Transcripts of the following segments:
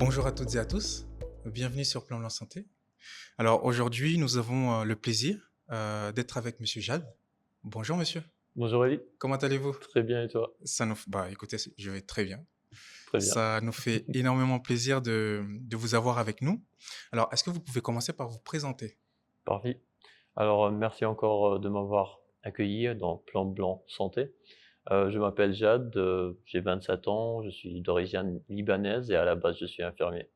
Bonjour à toutes et à tous, bienvenue sur Plan Blanc Santé. Alors aujourd'hui, nous avons le plaisir d'être avec Monsieur Jade. Bonjour Monsieur, Bonjour Ali, comment allez-vous? très bien et toi? Bah écoutez, je vais très bien. Très bien. Ça nous fait énormément plaisir de vous avoir avec nous. Alors, est-ce que vous pouvez commencer par vous présenter? Parfait. Alors, merci encore de m'avoir accueilli dans Plan Blanc Santé. Je m'appelle Jad, j'ai 27 ans, je suis d'origine libanaise et à la base je suis infirmier.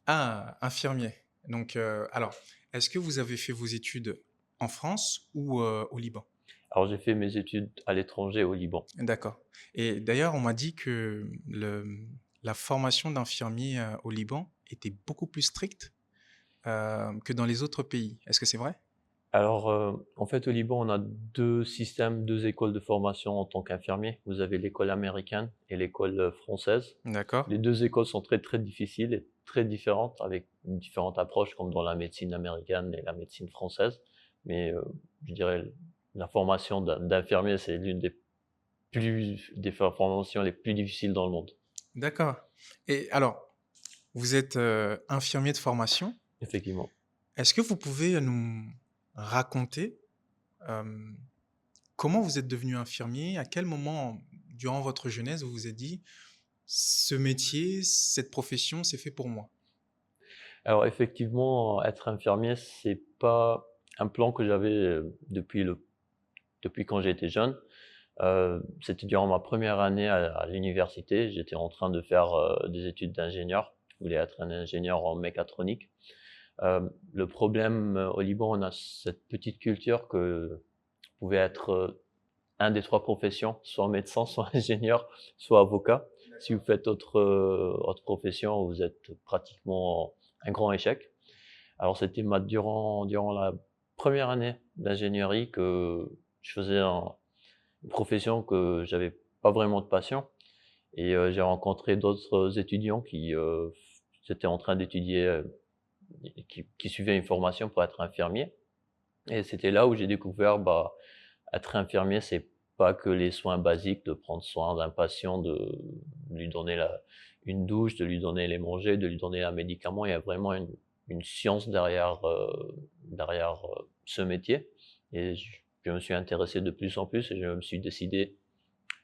Ah, infirmier. Donc, alors, est-ce que vous avez fait vos études en France ou au Liban? Alors j'ai fait mes études à l'étranger au Liban. D'accord. Et d'ailleurs, on m'a dit que la formation d'infirmier au Liban était beaucoup plus stricte que dans les autres pays. Est-ce que c'est vrai? Alors en fait au Liban on a deux systèmes, deux écoles de formation en tant qu'infirmier. Vous avez l'école américaine et l'école française. D'accord. Les deux écoles sont très très difficiles et très différentes avec une différente approche comme dans la médecine américaine et la médecine française. Mais je dirais la formation d'infirmier c'est l'une des formations les plus difficiles dans le monde. D'accord. Et alors, vous êtes infirmier de formation. Effectivement. Est-ce que vous pouvez nous raconter euh, comment vous êtes devenu infirmier? À quel moment, durant votre jeunesse, vous vous êtes dit, ce métier, cette profession, c'est fait pour moi? Alors effectivement, être infirmier, c'est pas un plan que j'avais depuis quand j'étais jeune. C'était durant ma première année à l'université. J'étais en train de faire des études d'ingénieur. Je voulais être un ingénieur en mécatronique. Le problème au Liban, on a cette petite culture que vous pouvez être un des trois professions, soit médecin, soit ingénieur, soit avocat. Si vous faites autre profession, vous êtes pratiquement un grand échec. Alors c'était durant la première année d'ingénierie que je faisais une profession que j'avais pas vraiment de passion et j'ai rencontré d'autres étudiants qui étaient en train d'étudier, qui suivaient une formation pour être infirmier et c'était là où j'ai découvert, bah, être infirmier, c'est pas que les soins basiques, de prendre soin d'un patient, de lui donner une douche, de lui donner les manger, de lui donner un médicament. Il y a vraiment une science derrière ce métier. Et je me suis intéressé de plus en plus et je me suis décidé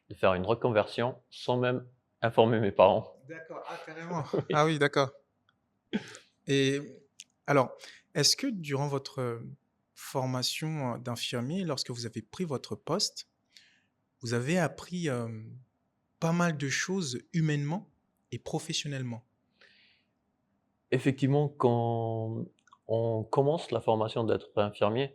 de faire une reconversion sans même informer mes parents. D'accord, ah carrément. Ah oui, d'accord. Et alors, est-ce que durant votre formation d'infirmier, lorsque vous avez pris votre poste, vous avez appris pas mal de choses humainement et professionnellement? Effectivement, quand on commence la formation d'être infirmier,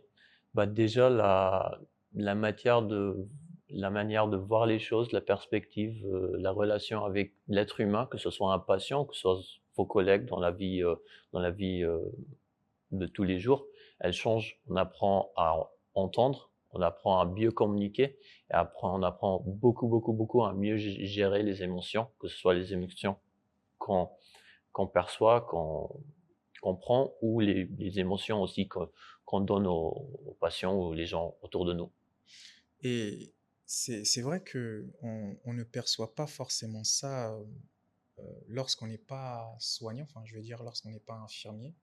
bah déjà la matière de la manière de voir les choses, la perspective, la relation avec l'être humain, que ce soit un patient, que ce soit vos collègues dans la vie, de tous les jours, elle change. On apprend à entendre, on apprend à mieux communiquer et après on apprend beaucoup à mieux gérer les émotions, que ce soit les émotions qu'on qu'on perçoit, qu'on prend ou les émotions aussi qu'on donne aux patients ou les gens autour de nous. Et c'est vrai que on ne perçoit pas forcément ça lorsqu'on n'est pas soignant, enfin je veux dire lorsqu'on n'est pas infirmier.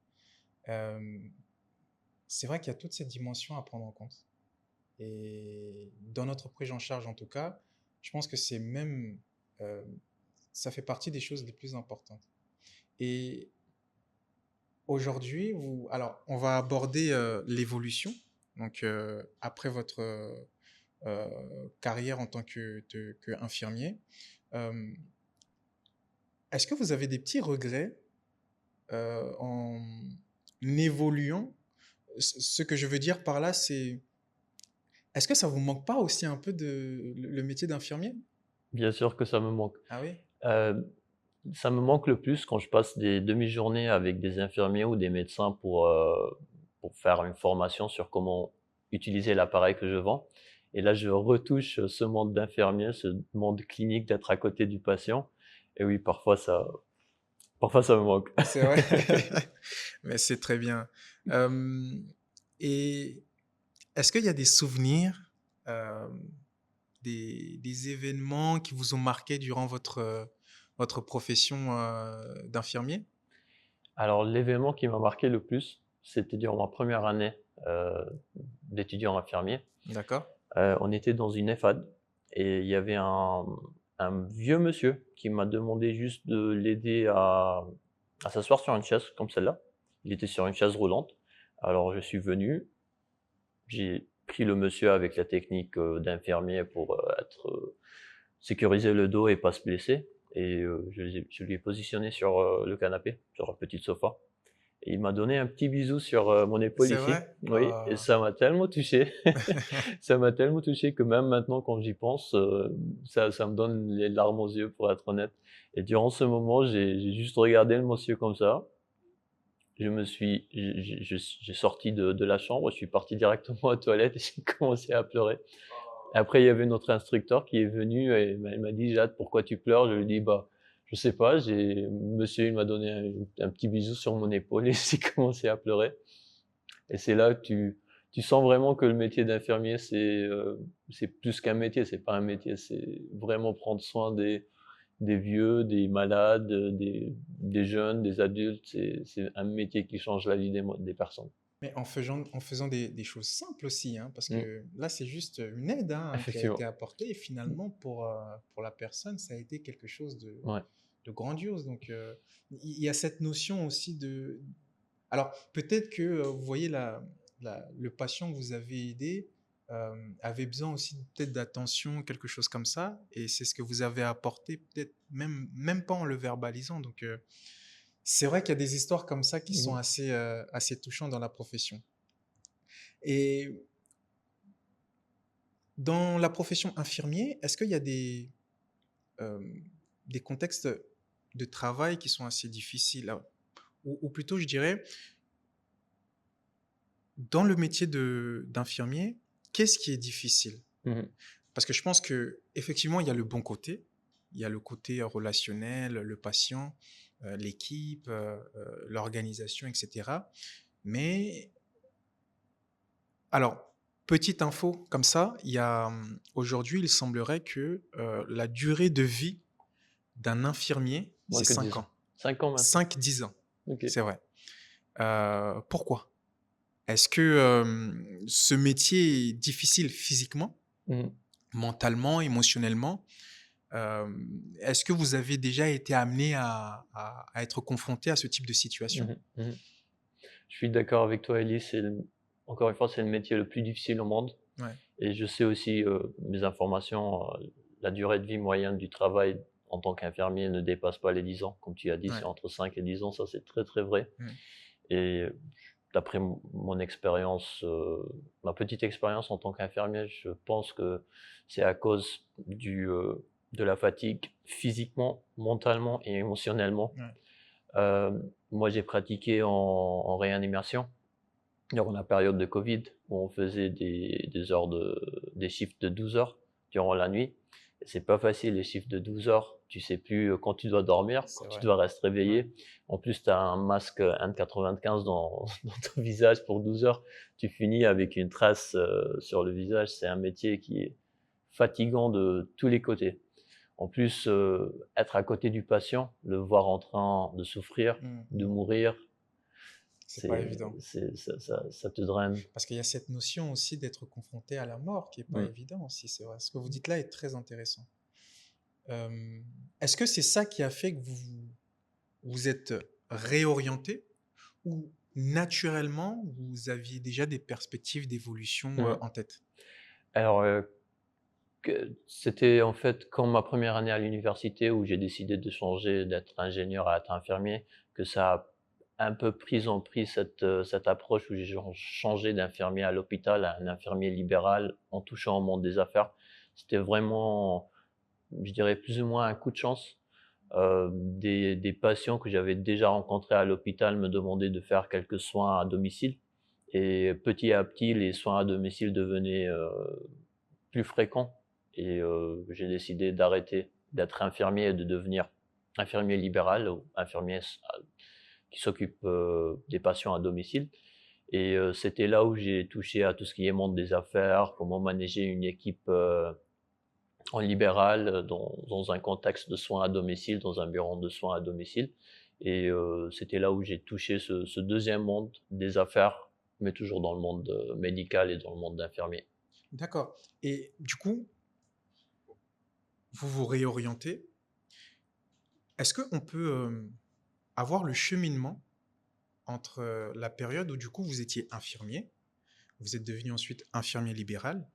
Euh, c'est vrai qu'il y a toute cette dimension à prendre en compte. Et dans notre prise en charge, en tout cas, je pense que c'est même, euh, ça fait partie des choses les plus importantes. Et aujourd'hui, alors, on va aborder l'évolution. Donc, après votre carrière en tant que infirmier, euh, est-ce que vous avez des petits regrets en évoluant? Ce que je veux dire par là, c'est, est-ce que ça vous manque pas aussi un peu le métier d'infirmier? Bien sûr que ça me manque. Ah oui? Heu, Ça me manque le plus quand je passe des demi-journées avec des infirmiers ou des médecins pour faire une formation sur comment utiliser l'appareil que je vends et là, je retouche ce monde d'infirmier, ce monde clinique d'être à côté du patient et oui, parfois ça me manque. C'est vrai. Mais c'est très bien. Euh, et est-ce qu'il y a des souvenirs, euh, des événements qui vous ont marqué durant votre profession d'infirmier? Alors l'événement qui m'a marqué le plus, c'était durant ma première année, heu, d'étudiant infirmier. D'accord. On était dans une EHPAD et il y avait un vieux monsieur qui m'a demandé juste de l'aider à s'asseoir sur une chaise comme celle-là. Il était sur une chaise roulante. Alors je suis venu, j'ai pris le monsieur avec la technique, d'infirmier pour, sécuriser le dos et pas se blesser et je lui ai positionné sur, le canapé, sur un petit sofa et il m'a donné un petit bisou sur, mon épaule C'est ici. vrai? Oui et Ah. ça m'a tellement touché. Ça m'a tellement touché que même maintenant quand j'y pense, ça me donne les larmes aux yeux pour être honnête et durant ce moment, j'ai juste regardé le monsieur comme ça. Je me suis j'ai sorti de la chambre, je suis parti directement aux toilettes et j'ai commencé à pleurer. Après, il y avait notre instructeur qui est venu et elle m'a dit: «Jad, pourquoi tu pleures?» Je lui ai dit: «Bah, je sais pas, j'ai monsieur, il m'a donné un petit bisou sur mon épaule» et j'ai commencé à pleurer et c'est là que tu sens vraiment que le métier d'infirmier, c'est plus qu'un métier, c'est pas un métier, c'est vraiment prendre soin des vieux, des malades, des jeunes, des adultes. C'est un métier qui change la vie des personnes. Mais en faisant des choses simples aussi, hein, parce Mmh, que là, c'est juste une aide hein, qui a été effectivement. apportée et Mmh, finalement, pour la personne, ça a été quelque chose ouais. de grandiose. Donc, il y a cette notion aussi de... Alors, peut-être que, vous voyez, le patient que vous avez aidé avait besoin aussi peut-être d'attention, quelque chose comme ça, et c'est ce que vous avez apporté, peut-être même pas en le verbalisant. Donc, c'est vrai qu'il y a des histoires comme ça qui Mmh sont mh. assez touchantes dans la profession. Et dans la profession infirmier, est-ce qu'il y a euh, des contextes de travail qui sont assez difficiles ou plutôt, je dirais, dans le métier d'infirmier, qu'est-ce qui est difficile? Mmh. Parce que je pense que effectivement, il y a le bon côté, il y a le côté relationnel, le patient, l'équipe, l'organisation, etc. Mais alors, petite info comme ça, aujourd'hui, il semblerait que la durée de vie d'un infirmier, Moins c'est que 5 10 ans. ans. 5 ans maintenant? 5-10 ans, OK. c'est vrai. Pourquoi? Est-ce que ce métier est difficile physiquement, Mmh mh. mentalement, émotionnellement? Est-ce que vous avez déjà été amené à être confronté à ce type de situation? Mmh. Mmh. Je suis d'accord avec toi, Ellie, encore une fois, c'est le métier le plus difficile au monde Ouais, et je sais aussi, mes informations, la durée de vie moyenne du travail en tant qu'infirmier ne dépasse pas les 10 ans. Comme tu as dit, c'est ouais. entre 5 et 10 ans, ça c'est très, très vrai Mm. et d'après mon expérience, ma petite expérience en tant qu'infirmier, je pense que c'est à cause de la fatigue physiquement, mentalement et émotionnellement. Ouais, Moi, j'ai pratiqué en réanimation durant la période de Covid où on faisait des shifts de 12 heures durant la nuit. Et c'est pas facile les shifts de 12 heures. Tu sais plus quand tu dois dormir, c'est quand tu vrai. dois rester Ouais. réveillé. En plus, tu as un masque N95 dans ton visage pour 12 heures. Tu finis avec une trace sur le visage. C'est un métier qui est fatigant de tous les côtés. En plus, être à côté du patient, le voir en train de souffrir, Mm, de mm. mourir, C'est pas évident. ça te draine. Parce qu'il y a cette notion aussi d'être confronté à la mort qui est pas Mmh. évident aussi, c'est vrai. Ce que vous dites là est très intéressant. Euh, Est-ce que c'est ça qui a fait que vous êtes réorienté ou naturellement vous aviez déjà des perspectives d'évolution Mmh. en tête? Alors, c'était en fait quand ma première année à l'université où j'ai décidé de changer d'être ingénieur à être infirmier, que ça a un peu pris cette approche où j'ai changé d'infirmier à l'hôpital à un infirmier libéral en touchant au monde des affaires. C'était vraiment, je dirais plus ou moins un coup de chance. Des patients que j'avais déjà rencontrés à l'hôpital me demandaient de faire quelques soins à domicile et petit à petit, les soins à domicile devenaient, plus fréquents et j'ai décidé d'arrêter d'être infirmier et de devenir infirmier libéral ou infirmier qui s'occupe, des patients à domicile et c'était là où j'ai touché à tout ce qui est monde des affaires, comment manager une équipe, en libéral, dans un contexte de soins à domicile, dans un bureau de soins à domicile et c'était là où j'ai touché ce 2e monde des affaires, mais toujours dans le monde, médical et dans le monde d'infirmier. D'accord. Et du coup, vous vous réorientez. Est-ce qu'on peut avoir le cheminement entre la période où du coup vous étiez infirmier, vous êtes devenu ensuite infirmier libéral,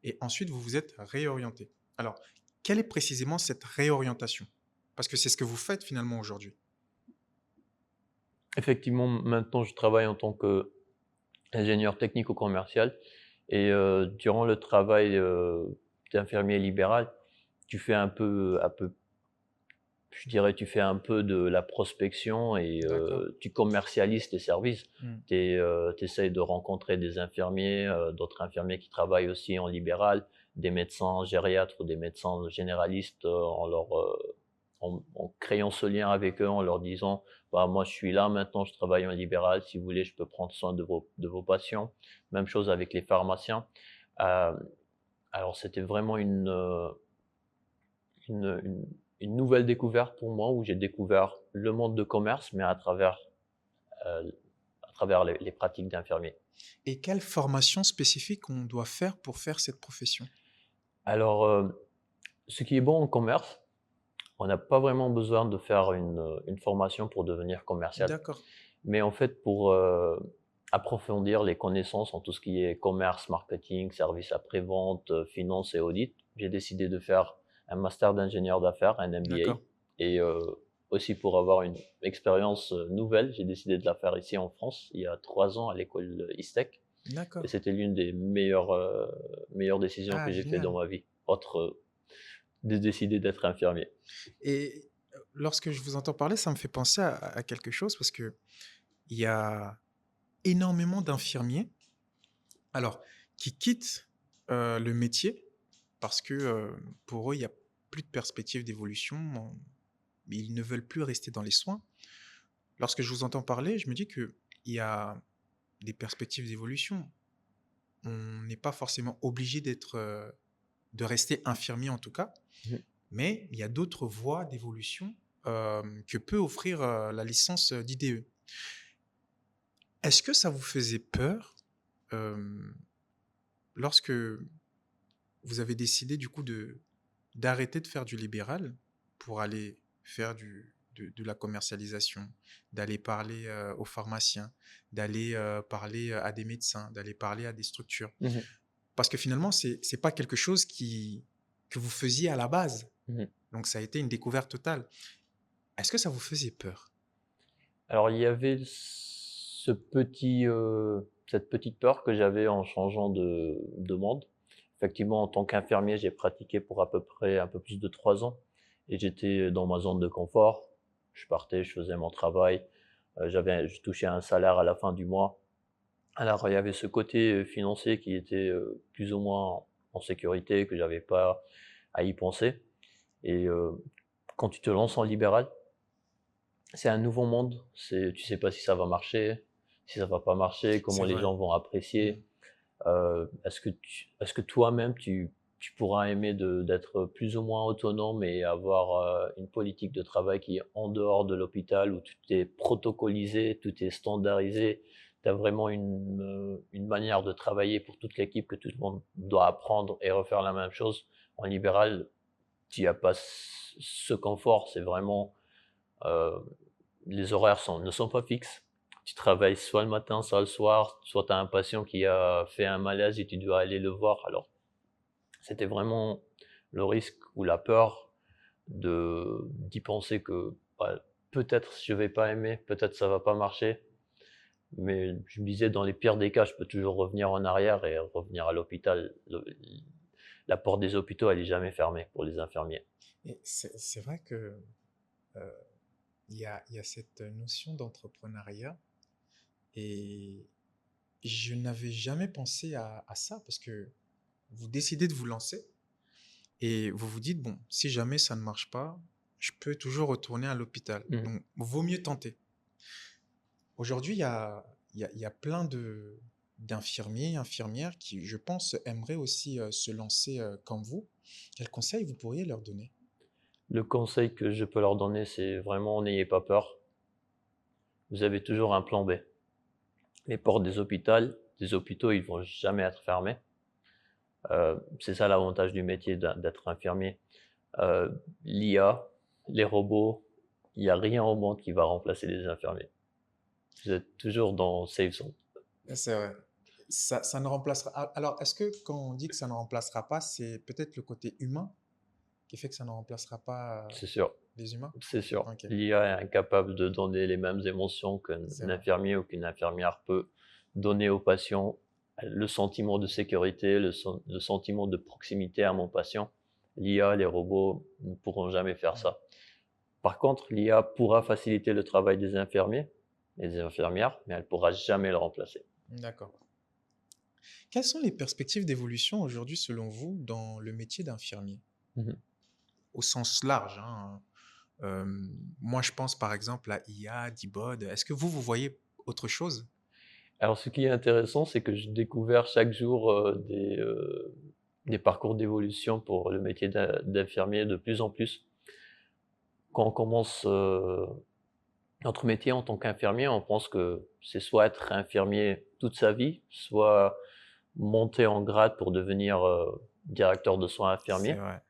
et ensuite vous vous êtes réorienté. Alors, quelle est précisément cette réorientation? Parce que c'est ce que vous faites finalement aujourd'hui. Effectivement, maintenant je travaille en tant qu'ingénieur technico-commercial et durant le travail, d'infirmier libéral, tu fais un peu je dirais, tu fais un peu de la prospection et D'accord. tu commercialises tes services. Hmm. Tu essaies de rencontrer des infirmiers, d'autres infirmiers qui travaillent aussi en libéral, des médecins gériatres ou des médecins généralistes, en créant ce lien avec eux, en leur disant: «Bah, moi je suis là maintenant, je travaille en libéral, si vous voulez je peux prendre soin de vos patients». Même chose avec les pharmaciens. Hem, alors c'était vraiment une une nouvelle découverte pour moi où j'ai découvert le monde de commerce, mais à travers les pratiques d'infirmier. Et quelle formation spécifique on doit faire pour faire cette profession? Alors, ce qui est bon en commerce, on n'a pas vraiment besoin de faire une formation pour devenir commercial. D'accord. Mais en fait, pour, approfondir les connaissances en tout ce qui est commerce, marketing, service après-vente, finance et audit, j'ai décidé de faire un master d'ingénieur d'affaires, un MBA D'accord. et aussi pour avoir une expérience, nouvelle, j'ai décidé de la faire ici en France, il y a 3 ans à l'école ISTEC et D'accord. c'était l'une des meilleures décisions que Ah, j'ai fait dans génial. ma vie, autre, de décider d'être infirmier. Et lorsque je vous entends parler, ça me fait penser à quelque chose parce que il y a énormément d'infirmiers, alors, qui quittent le métier parce que pour eux, il n'y a plus de perspective d'évolution, ils ne veulent plus rester dans les soins. Lorsque je vous entends parler, je me dis qu'il y a des perspectives d'évolution. On n'est pas forcément obligé d'être, de rester infirmier en tout cas, Mmh. mais il y a d'autres voies d'évolution que peut offrir la licence d'IDE. Est-ce que ça vous faisait peur euh, lorsque vous avez décidé du coup d'arrêter de faire du libéral pour aller faire de la commercialisation, d'aller parler aux pharmaciens, d'aller parler à des médecins, d'aller parler à des structures? Mmh. Parce que finalement, c'est pas quelque chose que vous faisiez à la base. Mmh. Donc ça a été une découverte totale. Est-ce que ça vous faisait peur? Alors il y avait cette petite peur que j'avais en changeant de monde. Effectivement, en tant qu'infirmier, j'ai pratiqué pour à peu près un peu plus de 3 ans et j'étais dans ma zone de confort. Je partais, je faisais mon travail, je touchais un salaire à la fin du mois. Alors il y avait ce côté, financier qui était, plus ou moins en sécurité, que j'avais pas à y penser et quand tu te lances en libéral, c'est un nouveau monde, tu sais pas si ça va marcher, si ça va pas marcher, comment C'est les vrai. gens vont Mm. apprécier. Est-ce que toi-même tu pourras aimer d'être plus ou moins autonome et avoir, une politique de travail qui est en dehors de l'hôpital où tout est protocolisé, tout est standardisé. Tu as vraiment une manière de travailler pour toute l'équipe que tout le monde doit apprendre et refaire la même chose. En libéral, tu as pas ce confort, c'est vraiment, heu les horaires ne sont pas fixes. Tu travailles soit le matin, soit le soir, soit tu as un patient qui a fait un malaise et tu dois aller le voir. Alors, c'était vraiment le risque ou la peur d'y penser que, bah, peut-être je vais pas aimer, peut-être ça va pas marcher, mais je me disais dans les pires des cas, je peux toujours revenir en arrière et revenir à l'hôpital. La porte des hôpitaux, elle est jamais fermée pour les infirmiers. Et c'est vrai que euh, il y a cette notion d'entrepreneuriat et je n'avais jamais pensé à ça parce que vous décidez de vous lancer et vous vous dites, bon, si jamais ça ne marche pas, je peux toujours retourner à l'hôpital. Mmh. Donc, vaut mieux tenter. Aujourd'hui, il y a plein d'infirmiers, infirmières qui, je pense, aimeraient aussi se lancer comme vous. Quel conseil vous pourriez leur donner? Le conseil que je peux leur donner, c'est vraiment n'ayez pas peur. Vous avez toujours un plan B. Les portes des hôpitaux, ils vont jamais être fermés. C'est ça l'avantage du métier d'être infirmier. L'IA, les robots, il n'y a rien au monde qui va remplacer les infirmiers. Vous êtes toujours dans safe zone. C'est vrai. Ça ne remplacera. Alors, est-ce que quand on dit que ça ne remplacera pas, c'est peut-être le côté humain qui fait que ça ne remplacera pas C'est sûr, les humains? c'est sûr. Ok, L'IA est incapable de donner les mêmes émotions qu'un c'est vrai. infirmier ou qu'une infirmière peut donner au patient. Le sentiment de sécurité, le sentiment de proximité à mon patient. L'IA, les robots ne pourront jamais faire Mm. ça. Par contre, l'IA pourra faciliter le travail des infirmiers et des infirmières, mais elle ne pourra jamais le remplacer. D'accord. Quelles sont les perspectives d'évolution aujourd'hui selon vous dans le métier d'infirmier? Mhm. Au sens large, hein. Euh, Moi, je pense par exemple à IA, D-Bod. Est-ce que vous voyez autre chose? Alors, ce qui est intéressant, c'est que j'ai découvert chaque jour des parcours d'évolution pour le métier d'infirmier de plus en plus. Quand on commence notre métier en tant qu'infirmier, on pense que c'est soit être infirmier toute sa vie, soit monter en grade pour devenir directeur de soins C'est infirmiers. vrai.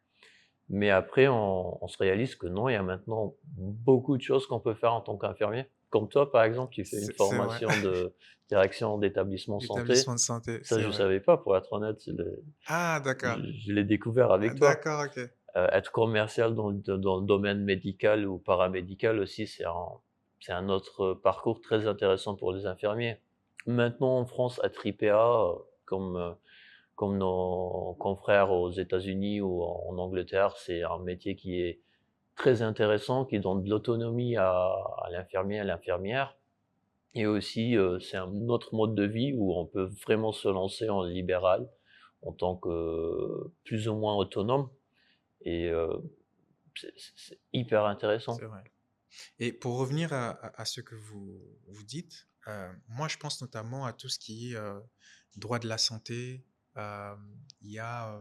Mais après, on se réalise que non, il y a maintenant beaucoup de choses qu'on peut faire en tant qu'infirmier. Comme toi, par exemple, tu fais une C'est vrai. formation de direction d'établissement santé. L'établissement de santé, Ça, c'est je vrai. savais pas, pour être honnête. Ah, d'accord. Je l'ai découvert avec toi. D'accord, ok. Être commercial dans le domaine médical ou paramédical aussi, c'est un autre parcours très intéressant pour les infirmiers. Maintenant, en France, être IPA, comme nos confrères aux États-Unis ou en Angleterre, c'est un métier qui est très intéressant, qui donne de l'autonomie à l'infirmier, à l'infirmière. Et aussi, c'est un autre mode de vie où on peut vraiment se lancer en libéral en tant que plus ou moins autonome. Et c'est hyper intéressant. C'est vrai. Et pour revenir à ce que vous dites, moi je pense notamment à tout ce qui est droit de la santé. euh, il y a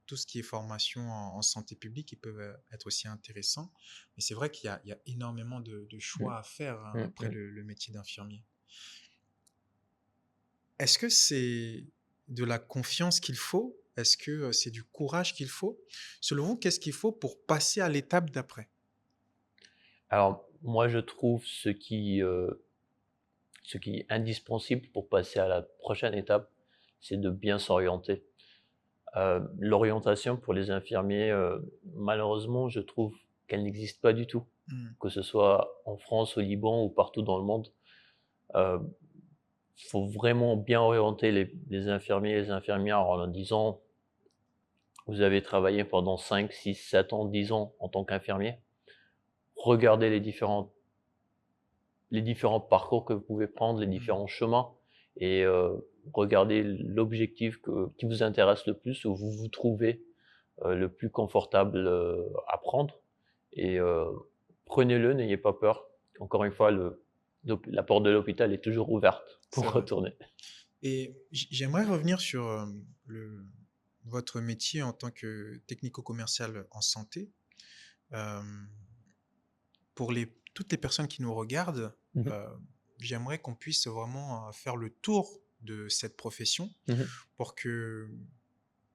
tout ce qui est formation en santé publique qui peuvent être aussi intéressants. Mais c'est vrai qu'il y a énormément de Mmh, choix à faire, hein, mmh, après mmh. le métier d'infirmier. Est-ce que c'est de la confiance qu'il faut? Est-ce que c'est du courage qu'il faut? Selon vous, qu'est-ce qu'il faut pour passer à l'étape d'après? Alors moi, je trouve ce qui est indispensable pour passer à la prochaine étape, c'est de bien s'orienter. L'orientation pour les infirmiers, malheureusement, je trouve qu'elle n'existe pas du tout, Hmm, que ce soit en France, au Liban ou partout dans le monde. Heu, faut vraiment bien orienter les infirmiers et les infirmières en leur disant: «Vous avez travaillé pendant 5, 6, 7 ans, 10 ans en tant qu'infirmier. Regardez les différents parcours que vous pouvez prendre, les hmm, différents chemins et regardez l'objectif qui vous intéresse le plus, où vous vous trouvez le plus confortable à prendre et prenez-le, n'ayez pas peur. Encore une fois, la porte de l'hôpital est toujours ouverte c'est pour vrai. retourner. Et j'aimerais revenir sur votre métier en tant que technico-commercial en santé. Euh, pour toutes les personnes qui nous regardent, Mmh mh. euh, j'aimerais qu'on puisse vraiment faire le tour de cette profession Mmh. pour que,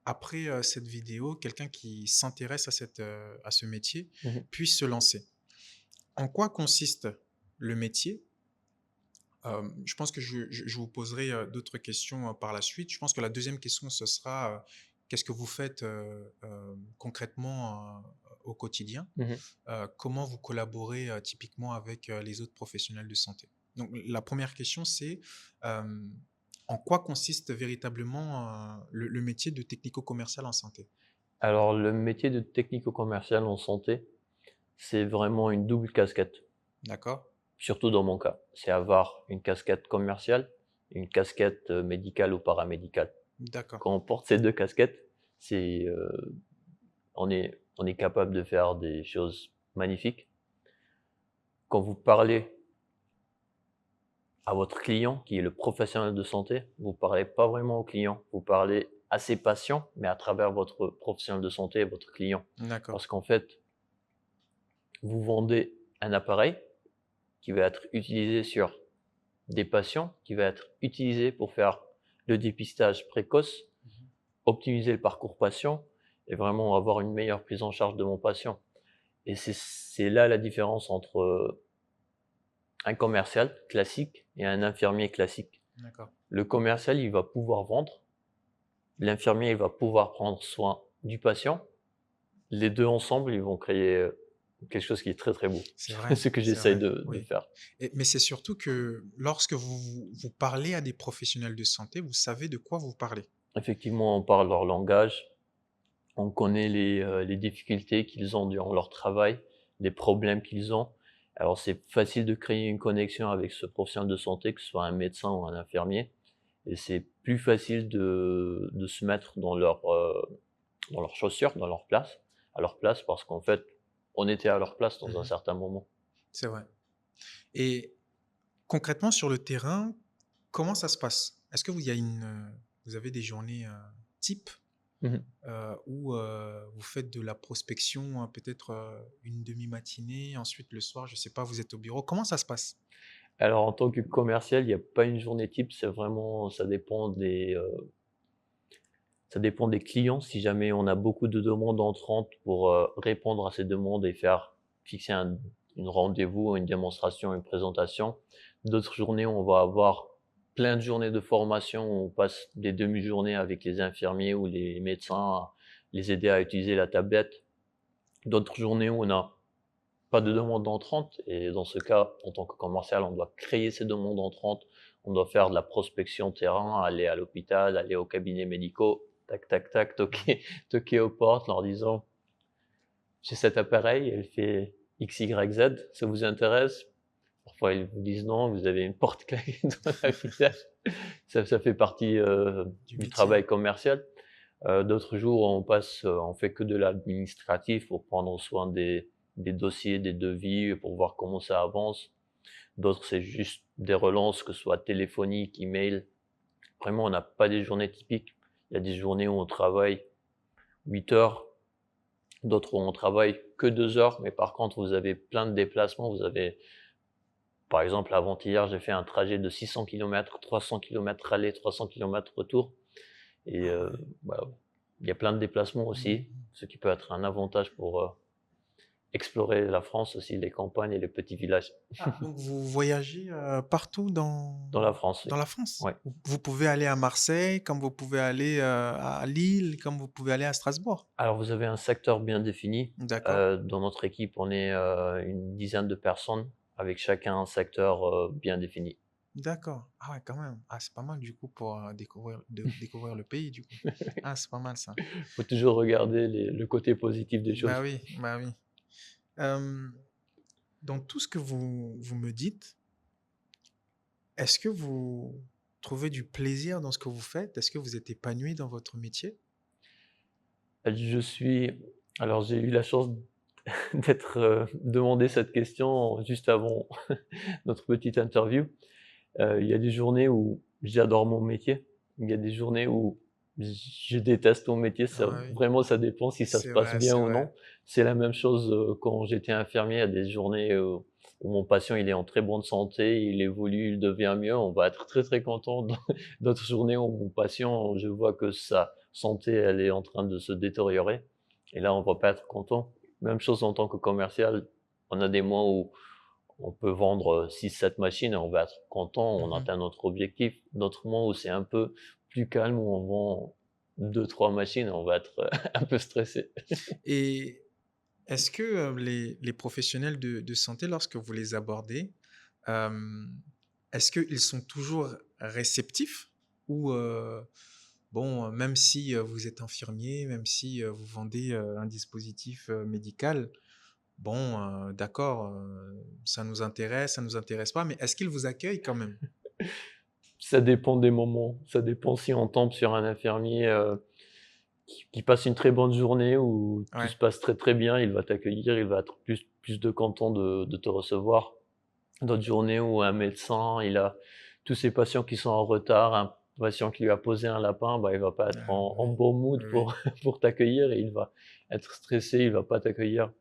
après cette vidéo, quelqu'un qui s'intéresse à ce métier Mmh. puisse se lancer. En quoi consiste le métier? Je pense que je vous poserai d'autres questions par la suite. Je pense que la deuxième question, ce sera qu'est-ce que vous faites concrètement au quotidien? Mmh. Comment vous collaborez typiquement avec les autres professionnels de santé? Donc, la première question, c'est euh, en quoi consiste véritablement le métier de technico-commercial en santé? Alors le métier de technico-commercial en santé, c'est vraiment une double casquette, D'accord? surtout dans mon cas. C'est avoir une casquette commerciale et une casquette, médicale ou paramédicale. D'accord. Quand on porte ces 2 casquettes, c'est, on est capable de faire des choses magnifiques. Quand vous parlez à votre client, qui est le professionnel de santé, vous parlez pas vraiment au client, vous parlez à ses patients, mais à travers votre professionnel de santé, votre client. D'accord. Parce qu'en fait, vous vendez un appareil qui va être utilisé sur des patients, qui va être utilisé pour faire le dépistage précoce, Mmh. optimiser le parcours patient et vraiment avoir une meilleure prise en charge de mon patient. Et c'est là la différence entre un commercial classique et un infirmier classique. D'accord. Le commercial, il va pouvoir vendre, l'infirmier, il va pouvoir prendre soin du patient. Les 2 ensemble, ils vont créer, quelque chose qui est très, très beau. C'est vrai, Ce que c'est j'essaye vrai, de oui. faire. Mais c'est surtout que lorsque vous parlez à des professionnels de santé, vous savez de quoi vous parlez. Effectivement, on parle leur langage, on connaît les difficultés qu'ils ont durant leur travail, les problèmes qu'ils ont. Alors c'est facile de créer une connexion avec ce professionnel de santé, que ce soit un médecin ou un infirmier, et c'est plus facile de se mettre dans leurs chaussures, dans leur place, à leur place, parce qu'en fait, on était à leur place dans un Mmh. certain moment. C'est vrai. Et concrètement sur le terrain, comment ça se passe? Est-ce que vous il y a vous avez des journées, types, Mmh mh. où, vous faites de la prospection, peut-être, une demi-matinée, ensuite le soir, je sais pas, vous êtes au bureau? Comment ça se passe? Alors en tant que commercial, il y a pas une journée type, c'est vraiment ça dépend des clients. Si jamais on a beaucoup de demandes entrantes pour, répondre à ces demandes et faire fixer une rendez-vous, une démonstration, une présentation. D'autres journées, on va avoir plein de journées de formation où on passe des demi-journées avec les infirmiers ou les médecins à les aider à utiliser la tablette. D'autres journées où on n'a pas de demande entrante et dans ce cas, en tant que commercial, on doit créer ces demandes entrantes. On doit faire de la prospection terrain, aller à l'hôpital, aller aux cabinets médicaux, tac, tac, tac, Mmh. toquer aux portes, leur disant: «J'ai cet appareil, elle fait X, Y, Z, ça vous intéresse?» Parfois, ils vous disent: «Non, vous avez une porte claquée dans la vitrine». Ça fait partie, Du du métier. travail commercial. D'autres jours, on fait que de l'administratif pour prendre soin des dossiers, des devis, pour voir comment ça avance. D'autres, c'est juste des relances, que ce soit téléphoniques, email. Vraiment, on n'a pas des journées typiques. Il y a des journées où on travaille 8 heures, d'autres où on travaille que 2 heures, mais par contre, vous avez plein de déplacements. Vous avez, par exemple, avant-hier, j'ai fait un trajet de 600 kilomètres, 300 kilomètres aller, 300 kilomètres retour. Et Ah ouais. bah, il y a plein de déplacements Mmh aussi, mh. ce qui peut être un avantage pour, explorer la France aussi, les campagnes et les petits villages. Ah, donc vous voyagez, partout Dans la France, dans oui. la France? Ouais. Vous pouvez aller à Marseille, comme vous pouvez aller, à Lille, comme vous pouvez aller à Strasbourg? Alors vous avez un secteur bien défini. D'accord, Dans notre équipe, on est, une dizaine de personnes avec chacun un secteur, bien défini. d'accord. Ah ouais, quand même. Ah, c'est pas mal du coup pour, découvrir le pays du coup. Ah, c'est pas mal ça. Faut toujours regarder le côté positif des Bah choses. oui, bah oui. Hem, dans tout ce que vous me dites, est-ce que vous trouvez du plaisir dans ce que vous faites? Est-ce que vous êtes épanoui dans votre métier? Je suis alors j'ai eu la chance d'être, demandé cette question juste avant notre petite interview. Il y a des journées où j'adore mon métier. Il y a des journées où je déteste mon métier. Ça Ah oui, vraiment, ça dépend si ça se c'est passe vrai, bien c'est ou vrai. non. C'est la même chose, quand j'étais infirmier. Il y a des journées, où mon patient, il est en très bonne santé, il évolue, il devient mieux. On va être très, très content. D'autres journées où mon patient, je vois que sa santé, elle est en train de se détériorer et là, on va pas être content. Même chose en tant que commercial. On a des mois où on peut vendre 6-7 machines et on va être content, on Mmh. atteint notre objectif. D'autres mois où c'est un peu plus calme, où on vend 2-3 machines, on va être un peu stressé. Et est-ce que, les professionnels de santé, lorsque vous les abordez, hem, est-ce qu'ils sont toujours réceptifs? Ou, bon, même si, vous êtes infirmier, même si, vous vendez, un dispositif, médical, bon, d'accord, ça nous intéresse pas, mais est-ce qu'ils vous accueillent quand même? Ça dépend des moments, ça dépend si on tombe sur un infirmier, qui passe une très bonne journée où tout Ouais. se passe très, très bien, il va t'accueillir, il va être plus de content de te recevoir. D'autres journées où un médecin, il a tous ses patients qui sont en retard, patient qui lui a posé un lapin, bah, il va pas être Ah en oui, bon mood oui, oui. pour pour t'accueillir et il va être stressé, il va pas t'accueillir.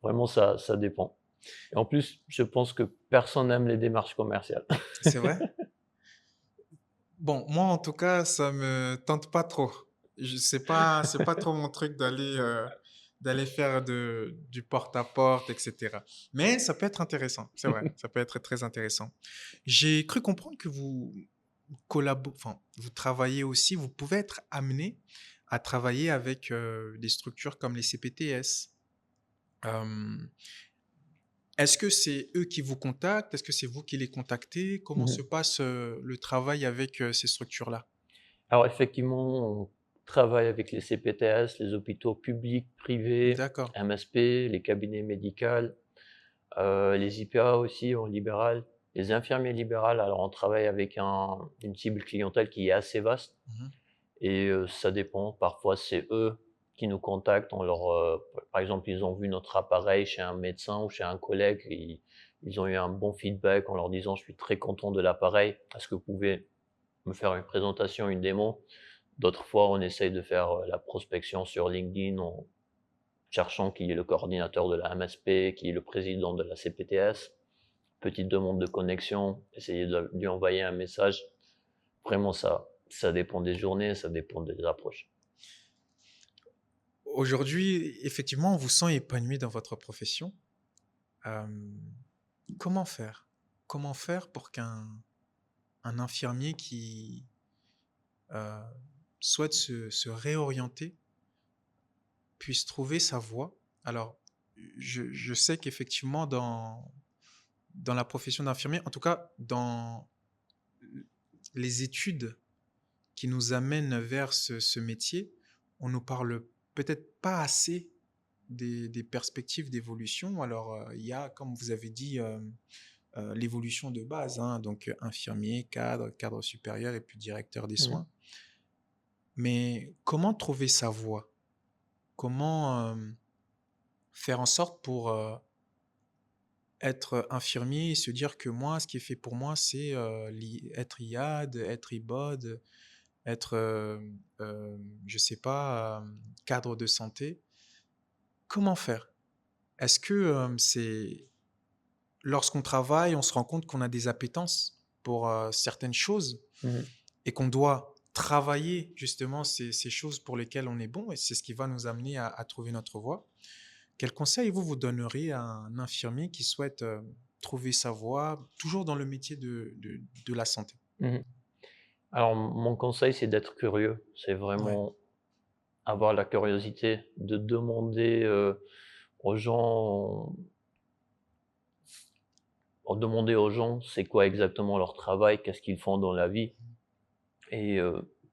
Vraiment ça dépend et en plus, je pense que personne n'aime les démarches commerciales. C'est vrai? Bon, moi, en tout cas, ça me tente pas trop. Je c'est pas trop mon truc d'aller faire du porte-à-porte, et cetera. Mais ça peut être intéressant, c'est vrai, ça peut être très intéressant. J'ai cru comprendre que vous travaillez aussi, vous pouvez être amené à travailler avec, des structures comme les CPTS. Hem, Est-ce que c'est eux qui vous contactent? Est-ce que c'est vous qui les contactez? Comment se Mmh. passe, le travail avec, ces structures-là? Alors effectivement, on travaille avec les CPTS, les hôpitaux publics, privés, D'accord. MSP, les cabinets médicaux, les IPA aussi en libéral, les infirmiers libérales. Alors on travaille avec une cible clientèle qui est assez vaste Mmh. et ça dépend. Parfois c'est eux qui nous contactent. Par exemple, ils ont vu notre appareil chez un médecin ou chez un collègue et ils ont eu un bon feedback en leur disant: «Je suis très content de l'appareil. Est-ce que vous pouvez me faire une présentation, une démo?» D'autres fois, on essaye de faire, la prospection sur LinkedIn en cherchant qui est le coordinateur de la MSP, qui est le président de la CPTS. Petite demande de connexion, essayer de lui envoyer un message. Vraiment ça dépend des journées, ça dépend des approches. Aujourd'hui, effectivement, on vous sent épanoui dans votre profession. Hem, Comment faire? Comment faire pour qu'un infirmier qui, heu, souhaite se réorienter puisse trouver sa voie? Alors, je sais qu'effectivement dans la profession d'infirmier, en tout cas dans les études qui nous amènent vers ce métier, on nous parle peut-être pas assez des perspectives d'évolution. Alors, il y a, comme vous avez dit, l'évolution de base, hein, donc infirmier, cadre, cadre supérieur et puis directeur des Mmh. soins. Mais comment trouver sa voie? Comment faire en sorte pour être infirmier et se dire que moi, ce qui est fait pour moi, c'est être IAD, être IBOD, être, je sais pas, cadre de santé. Comment faire? Est-ce que c'est lorsqu'on travaille, on se rend compte qu'on a des appétences pour certaines choses Mmh. et qu'on doit travailler justement ces choses pour lesquelles on est bon et c'est ce qui va nous amener à trouver notre voie. Quel conseil vous donneriez à un infirmier qui souhaite trouver sa voie, toujours dans le métier de la santé? Mmh. Alors mon conseil, c'est d'être curieux. C'est Ouais, vraiment avoir la curiosité de demander, aux gens c'est quoi exactement leur travail, qu'est-ce qu'ils font dans la vie et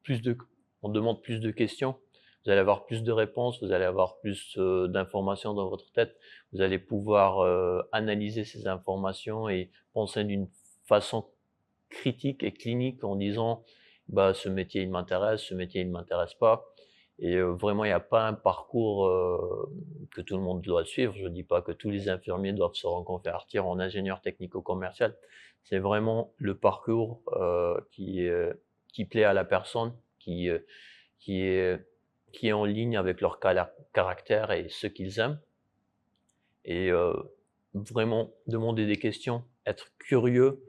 plus de on demande plus de questions. Vous allez avoir plus de réponses, vous allez avoir plus, d'informations dans votre tête. Vous allez pouvoir, analyser ces informations et penser d'une façon critique et clinique en disant: «Bah, ce métier, il m'intéresse, ce métier, il ne m'intéresse pas» et vraiment, il y a pas un parcours, que tout le monde doit suivre. Je ne dis pas que tous les infirmiers doivent se reconvertir en ingénieur technico-commercial. C'est vraiment le parcours, qui plaît à la personne, qui est qui est en ligne avec leur caractère et ce qu'ils aiment et vraiment demander des questions, être curieux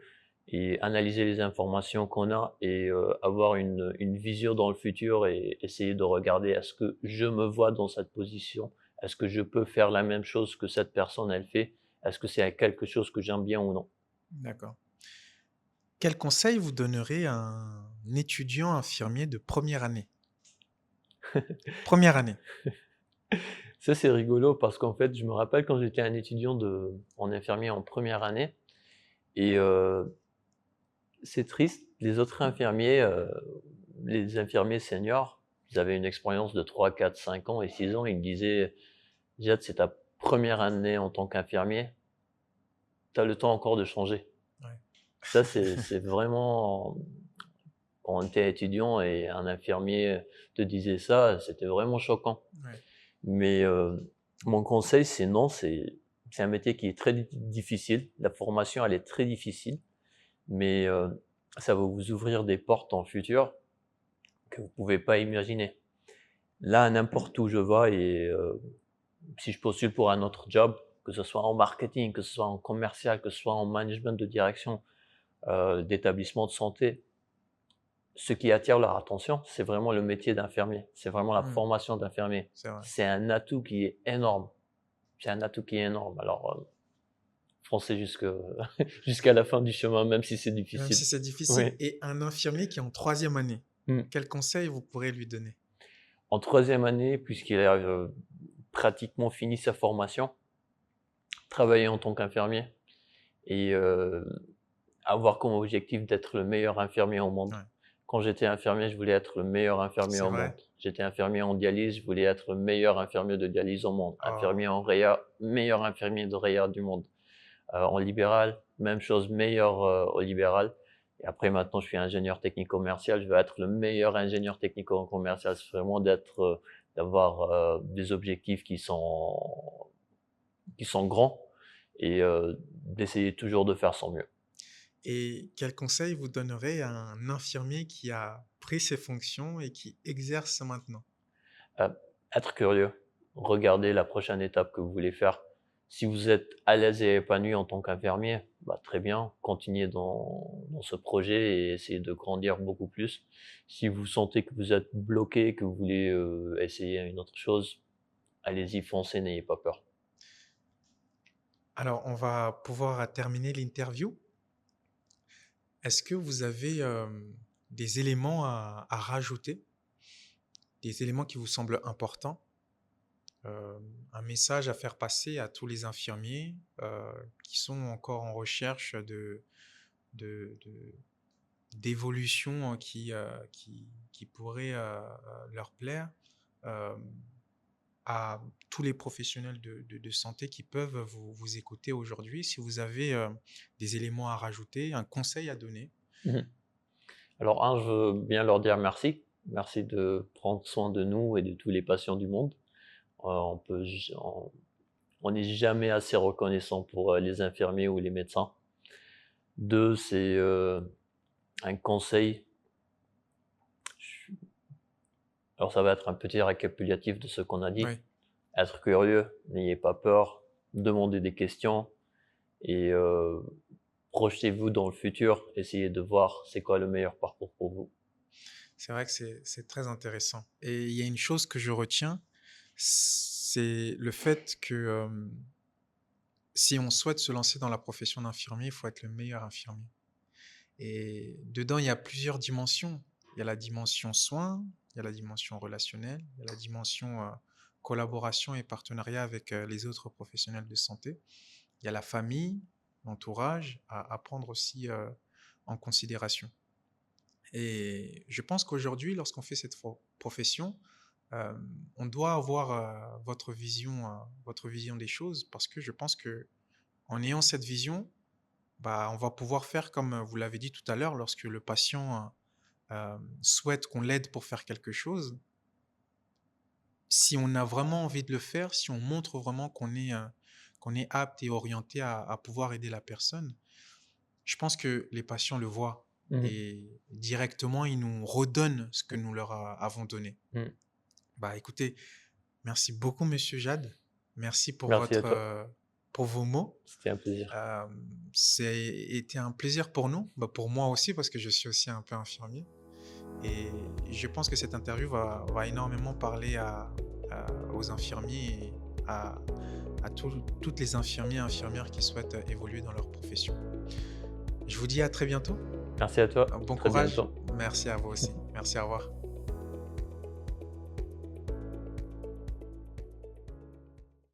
et analyser les informations qu'on a et avoir une vision dans le futur et essayer de regarder: «Est-ce que je me vois dans cette position? Est-ce que je peux faire la même chose que cette personne elle fait? Est-ce que c'est quelque chose que j'aime bien ou non?» d'accord. Quel conseil vous donnerez à un étudiant infirmier de première année? Première année. Ça, c'est rigolo parce qu'en fait, je me rappelle quand j'étais un étudiant en infirmier en première année et c'est triste, les autres infirmiers, les infirmiers seniors, ils avaient une expérience de 3, 4, 5 ans et 6 ans. Ils me disaient: «Jad, c'est ta première année en tant qu'infirmier, tu as le temps encore de changer». Ouais. Ça, c'est vraiment quand on était étudiant et un infirmier te disait ça, c'était vraiment choquant. Ouais. Mais mon conseil, c'est non, c'est un métier qui est très difficile. La formation, elle est très difficile, mais ça va vous ouvrir des portes dans le futur que vous pouvez pas imaginer. Là, n'importe où je vais et si je postule pour un autre job, que ce soit en marketing, que ce soit en commercial, que ce soit en management de direction, d'établissement de santé, ce qui attire leur attention, c'est vraiment le métier d'infirmier. C'est vraiment la Mmh, formation d'infirmier. c'est vrai. C'est un atout qui est énorme. C'est un atout qui est énorme. Alors, foncez jusqu'à la fin du chemin, même si c'est Même difficile. si c'est difficile. Oui. Et un infirmier qui est en troisième année, Mmh. quel conseil vous pourrez lui donner? En troisième année, puisqu'il a, pratiquement fini sa formation, travailler en tant qu'infirmier et avoir comme objectif d'être le meilleur infirmier au monde. Ouais, Quand j'étais infirmier, je voulais être le meilleur infirmier c'est au monde. vrai? J'étais infirmier en dialyse, je voulais être le meilleur infirmier de dialyse au monde. Oh, Infirmier en réa, meilleur infirmier de réa du monde. En libéral, même chose, meilleur au libéral. Et après, maintenant, je suis ingénieur technico-commercial. Je veux être le meilleur ingénieur technico-commercial. C'est vraiment d'avoir des objectifs qui sont grands et d'essayer toujours de faire son mieux. et quel conseil vous donnerez à un infirmier qui a pris ses fonctions et qui exerce maintenant? Heu, Être curieux, regarder la prochaine étape que vous voulez faire. Si vous êtes à l'aise et épanoui en tant qu'infirmier, bah, très bien, continuez dans ce projet et essayez de grandir beaucoup plus. Si vous sentez que vous êtes bloqué, que vous voulez, essayer une autre chose, allez-y, foncez, n'ayez pas peur. Alors, on va pouvoir terminer l'interview. Est-ce que vous avez des éléments à rajouter, des éléments qui vous semblent importants, un message à faire passer à tous les infirmiers qui sont encore en recherche de- d'évolution qui pourrait leur plaire, euh, à tous les professionnels de santé qui peuvent vous écouter aujourd'hui, si vous avez des éléments à rajouter, un conseil à donner. Mmh. Alors je veux bien leur dire merci. Merci de prendre soin de nous et de tous les patients du monde. On peut j on n'est jamais assez reconnaissant pour, les infirmiers ou les médecins. 2, c'est, un conseil. Alors ça va être un petit récapitulatif de ce qu'on a dit. Oui, Être curieux, n'ayez pas peur, demandez des questions et projetez-vous dans le futur, essayez de voir c'est quoi le meilleur parcours pour vous. c'est vrai que c'est très intéressant. Et il y a une chose que je retiens, c'est le fait que si on souhaite se lancer dans la profession d'infirmier, il faut être le meilleur infirmier. Et dedans, il y a plusieurs dimensions. Il y a la dimension soins, il y a la dimension relationnelle, il y a la dimension collaboration et partenariat avec les autres professionnels de santé. Il y a la famille, l'entourage à prendre aussi en considération. Et je pense qu'aujourd'hui, lorsqu'on fait cette profession, euh, on doit avoir votre vision des choses parce que je pense que en ayant cette vision, bah, on va pouvoir faire comme vous l'avez dit tout à l'heure, lorsque le patient souhaite qu'on l'aide pour faire quelque chose, si on a vraiment envie de le faire, si on montre vraiment qu'on est apte et orienté à pouvoir aider la personne, je pense que les patients le voient Mmh. et directement, ils nous redonnent ce que nous leur avons donné. Mmh. Bah, écoutez, merci beaucoup, Monsieur Jade. Merci Merci à toi, pour vos mots. c'était un plaisir. Euh, c'est été un plaisir pour nous, bah, pour moi aussi, parce que je suis aussi un peu infirmier. Et je pense que cette interview va énormément parler aux infirmiers et à toutes les infirmiers et infirmières qui souhaitent évoluer dans leur profession. Je vous dis à très bientôt. Merci à toi, Bon très courage. bientôt. Merci à vous aussi. Merci, au revoir.